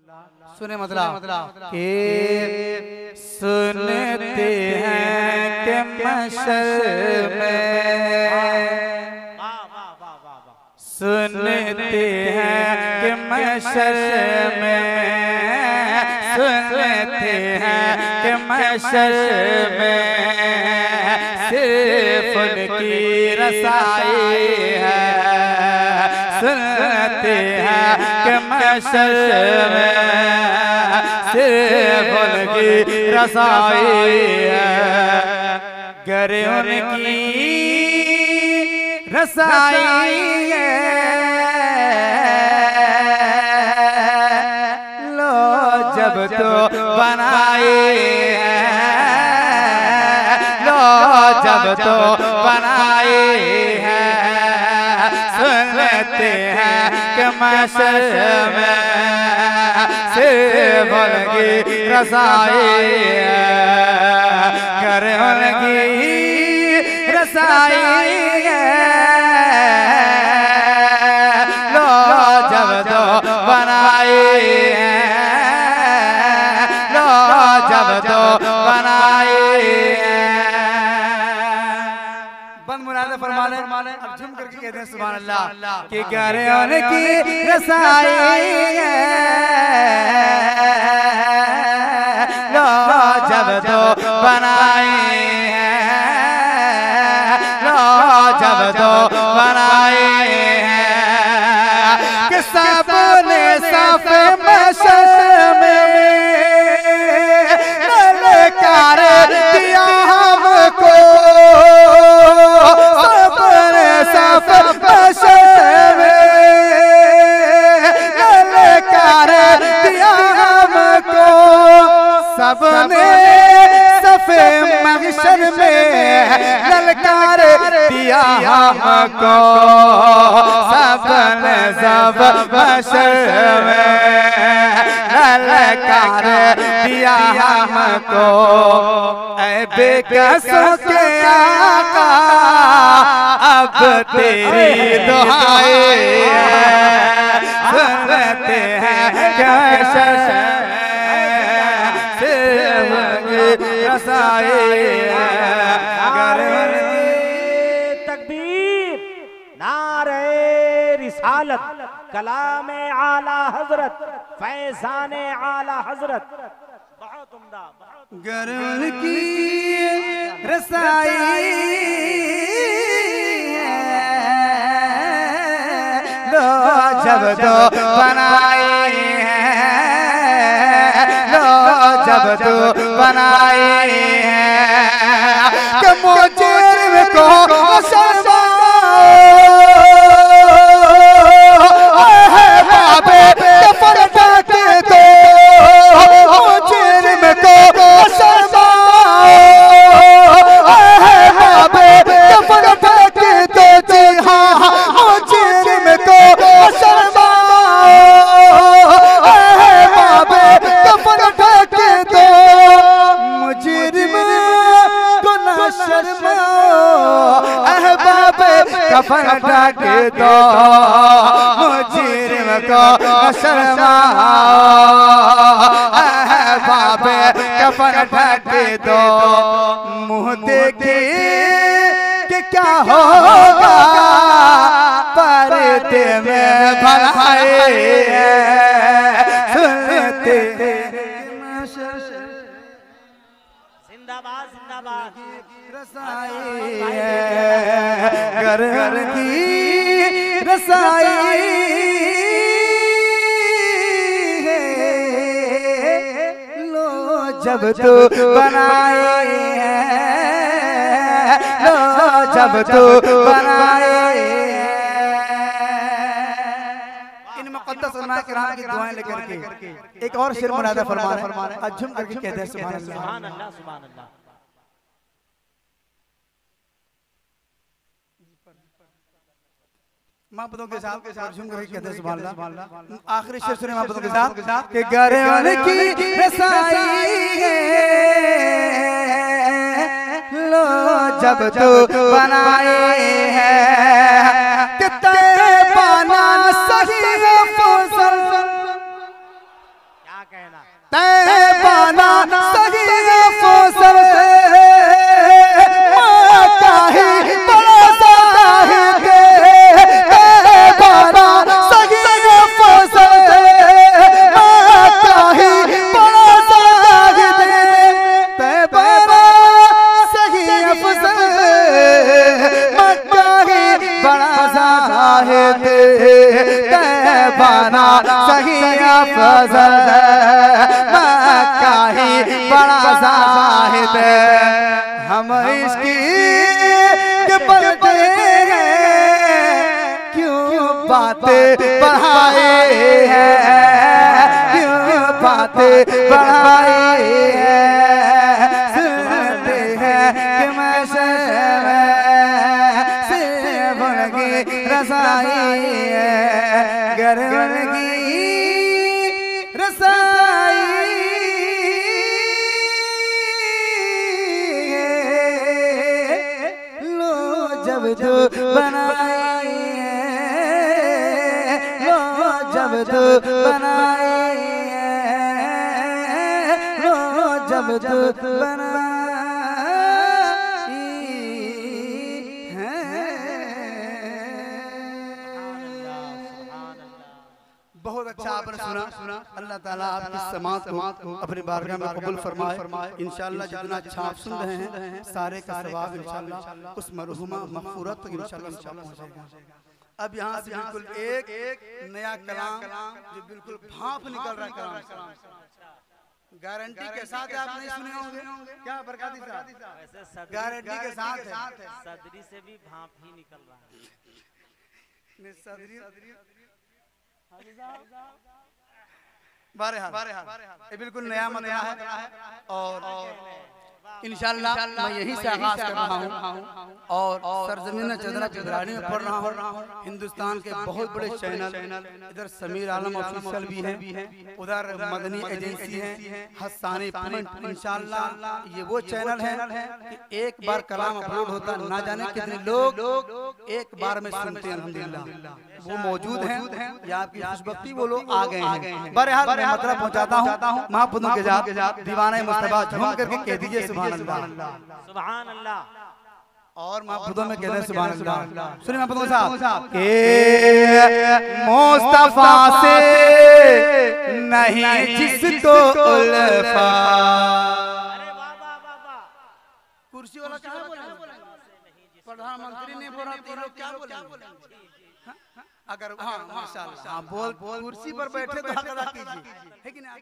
सुने मतलब कि सुनते हैं कि मशर में, सुनते हैं कि मशर में, सुनते हैं कि मशर में सिर्फ उनकी रसाई है, सुनते हैं कि मशर में सिर्फ उनकी रसाई है। गर उनकी रसाई है लो जब तो बनाए हैं, लो जब तो बनाए हैं, सुनते हैं कि मशर में सिर्फ उनकी रसाई है, गर उनकी रसाई है लो जब तो बनाए हैं, लो जब तो बनाए हैं। बंद मुराद फरमाने अब झुम करके कहते हैं सुभान अल्लाह कि गर उनकी रसाई है लो जब तो बनाए हैं, लो जब तो बनाए हैं कि सबने सब मशर में ललकार दिया हमको, सबने सब मशर में ललकार दिया हमको, सबने सफे महशर में ललकार दिया हमको, सबने सब महशर में ललकार दिया हमको। ऐ बेकसों के आका अब तेरी दुआएं सुनते हैं क्या तकबीर नारे रिसालत कलाम आला हजरत फैजान आला हजरत। बहुत उम्दा, गर की रसाई लो जब तो बनाए हैं, लो जब तो बनाए हैं कि मुजरिम को बाबे कफन ढक दो, मुजरिम को बाबे कफन ढक दो, जी हाँ मुजरिम को बाबे कफन ढक दो, मुजरिम को न शर्माओ बाबे कफन ढक दो, मुजरिम को न शर्माओ बाबे कफन ढक दो, मुँह देखे कि क्या होगा पर्दे में भलाए सुनते जिंदाबाद जिंदाबाद रसाई गर की रसाई लो जब तो बनाए हैं, लो जब तो बनाए इन मुक़द्दस उलमा किराम की दुआएं लेकर के एक और शेर मुरादा फरमाना अज्जुम करके कहते हैं सुभान अल्लाह सुभान अल्लाह सुभान अल्लाह। महबूबों के साथ झूम करके कहते हैं सुभान अल्लाह। आखिरी शेर सुने महबूबों के साथ कि गर उनकी रसाई है लो जब तो बनाए हैं कि तैबाना सही फजल कहना तैबाना सही अफसल मक्का ही बड़ा साहिब तैबाना सही अफसल मक्का ही बड़ा साहिब तैबाना सही अफसल मक्का ही बड़ा साहिब तैबाना सही अफसल मक्का ही बड़ा साहिब हम इसकी पलटे हैं क्यों बातें बढ़ाए हैं क्यों बातें बढ़ाए हैं सुनते हैं कि मैं से बनगी रसाई है घर बनगी रसाई लो जब तो बनाई लो जब तो बनाई लो जब तो बनाई बहुत अच्छा आपने सुना। अल्लाह ताला आपकी समात को अपनी बारगाह में कबूल फरमाए। इंशाअल्लाह जितना अच्छा आप सुन रहे हैं सारे का सवाब इंशाअल्लाह उस मरहुमा मग़फ़ूरत तक इंशाअल्लाह पहुंचेगा। अब यहाँ से बिल्कुल एक नया कलाम जो बिल्कुल भाप निकल रहा है कलाम गारंटी के साथ आप नहीं सुने होंगे क्या बरकाती साहब? गारंटी के साथ है सदरी से भी भाप ही निकल रहा है। बारे ये बिल्कुल नया मसला है और इंशाअल्लाह मैं यही से आगाज कर रहा हूँ और सरजमीन चंद्रा चित्रानी में पढ़ रहा हूँ। हिंदुस्तान के बहुत बड़े चैनल इधर समीर आलम ऑफिशियल भी हैं उधर मदनी एजेंसी है हसानी प्रिंट इंशाअल्लाह ये वो चैनल है कि एक बार कलाम अपलोड होता ना जाने कितने लोग एक बार में सुनते हैं। अल्हम्दुलिल्लाह वो मौजूद हैं या आपकी खुशबख्ती वो लोग आ गए हैं। बहरहाल मैं मतलब पहुंचाता हूँ महबूबों के जात दीवाने मुस्तफा झूम करके कह दीजिए सुभान अल्लाह सुभान अल्लाह और महबूबों में कहते हैं सुभान अल्लाह। सुनिए महबूबों साहब के मुस्तफा से नहीं जिसको उल्फा कुर्सी वाला क्या बोला प्रधानमंत्री ने बोला तीन लोग क्या बोला अगर हाँ माशाल्लाह बोल कुर्सी पर बैठे तो हक अदा कीजिए है कि नहीं।